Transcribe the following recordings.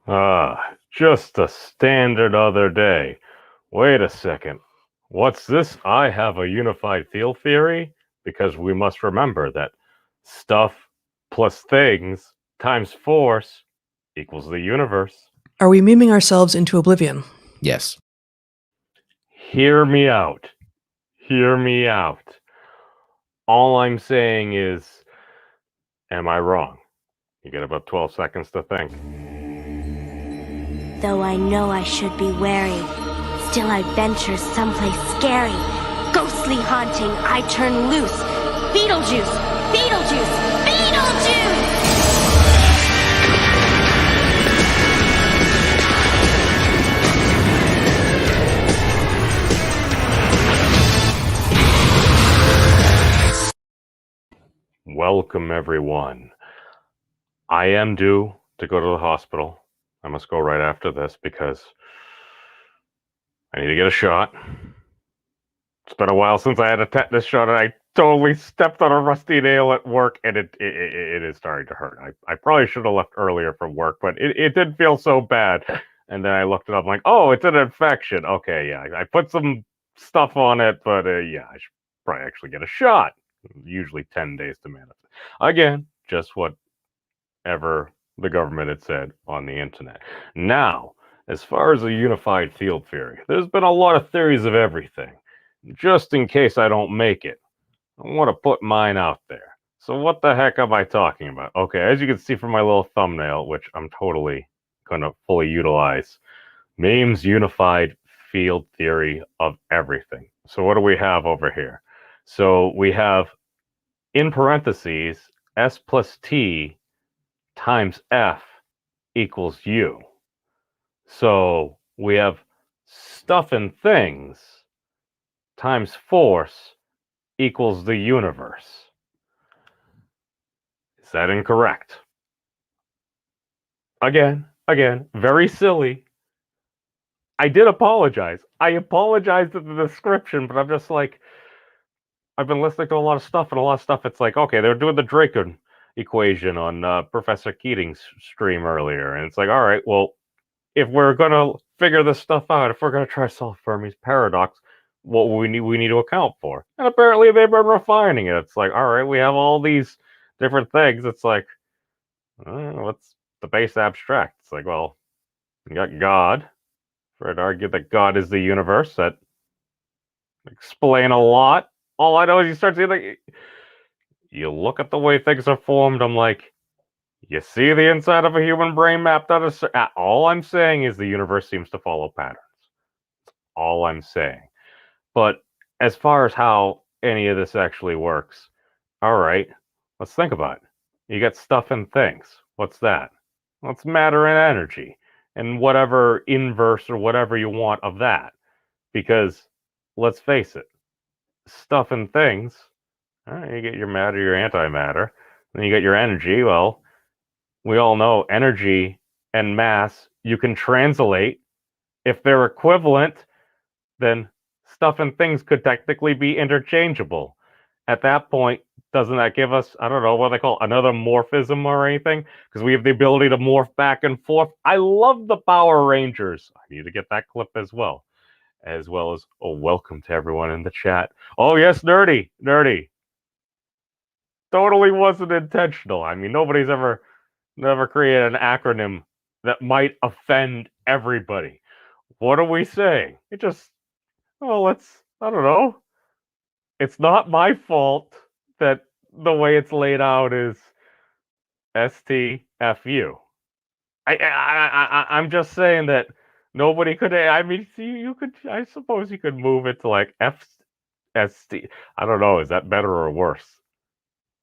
Just a standard other day. Wait a second. What's this? I have a unified field theory? Because we must remember that stuff plus things times force equals the universe. Are we memeing ourselves into oblivion? Yes. Hear me out. Hear me out. All I'm saying is, am I wrong? You get about 12 seconds to think. Though I know I should be wary, still I venture someplace scary. Ghostly haunting, I turn loose. Beetlejuice! Beetlejuice! Beetlejuice! Welcome, everyone. I am due to go to the hospital. I must go right after this because I need to get a shot. It's been a while since I had a tetanus shot, and I totally stepped on a rusty nail at work, and it is starting to hurt. I probably should have left earlier from work, but it didn't feel so bad. And then I looked it up, I'm like, oh, it's an infection. Okay, yeah, I put some stuff on it, but yeah, I should probably actually get a shot. Usually 10 days to manifest. Again, just whatever the government had said on the internet. Now, as far as a unified field theory, there's been a lot of theories of everything. Just in case I don't make it, I want to put mine out there. So what the heck am I talking about? Okay, as you can see from my little thumbnail, which I'm totally going to fully utilize, memes unified field theory of everything. So what do we have over here? So we have, in parentheses, S plus T times F equals U. So we have stuff and things times force equals the universe. Is that incorrect? Again, very silly. I did apologize. I apologized at the description, but I'm just like, I've been listening to a lot of stuff, and a lot of stuff, it's like, okay, they're doing the Draken equation on Professor Keating's stream earlier, and it's like, all right, well, if we're going to figure this stuff out, if we're going to try to solve Fermi's paradox, what we need to account for. And apparently they've been refining it. It's like, all right, we have all these different things. It's like, what's the base abstract? It's like, well, you got God. I'd argue that God is the universe. That explain a lot. All I know is you start seeing, like, you look at the way things are formed. I'm like, you see the inside of a human brain mapped out of. All I'm saying is the universe seems to follow patterns. All I'm saying. But as far as how any of this actually works, all right, let's think about it. You got stuff and things. What's that? Well, it's matter and energy, and whatever inverse or whatever you want of that. Because let's face it, stuff and things. All right, you get your matter, your antimatter, then you get your energy. Well, we all know energy and mass you can translate. If they're equivalent, then stuff and things could technically be interchangeable. At that point, doesn't that give us, I don't know, what they call another morphism or anything? Because we have the ability to morph back and forth. I love the Power Rangers. I need to get that clip as well. As well as, oh, welcome to everyone in the chat. Oh, yes, Nerdy. Totally wasn't intentional. I mean, nobody's ever created an acronym that might offend everybody. What are we saying? It just, oh, I don't know. It's not my fault that the way it's laid out is STFU. I'm just saying that nobody could. I mean, see, you could. I suppose you could move it to like FST. I don't know. Is that better or worse?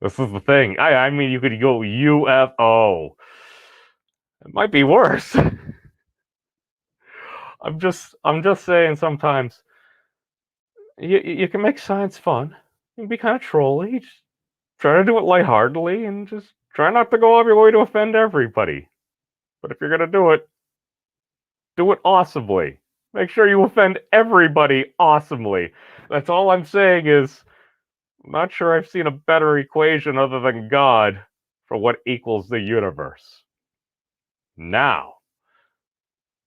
This is the thing. I mean, you could go UFO. It might be worse. I'm just saying sometimes you can make science fun. You can be kind of trolly. Just try to do it lightheartedly and just try not to go out of your way to offend everybody. But if you're gonna do it awesomely. Make sure you offend everybody awesomely. That's all I'm saying is, I'm not sure I've seen a better equation other than God for what equals the universe. Now,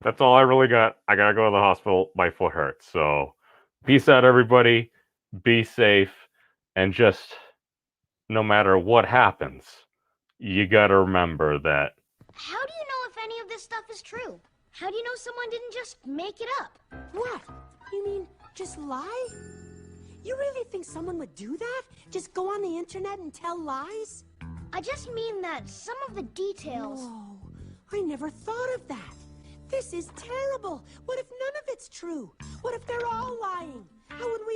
That's all I really got. I gotta go to the hospital. My foot hurts. So, peace out, everybody. Be safe, and just no matter what happens, you gotta remember that. How do you know if any of this stuff is true? How do you know someone didn't just make it up? What? You mean just lie? You really think someone would do that? Just go on the internet and tell lies? I just mean that some of the details... Oh, I never thought of that. This is terrible. What if none of it's true? What if they're all lying? How would we ever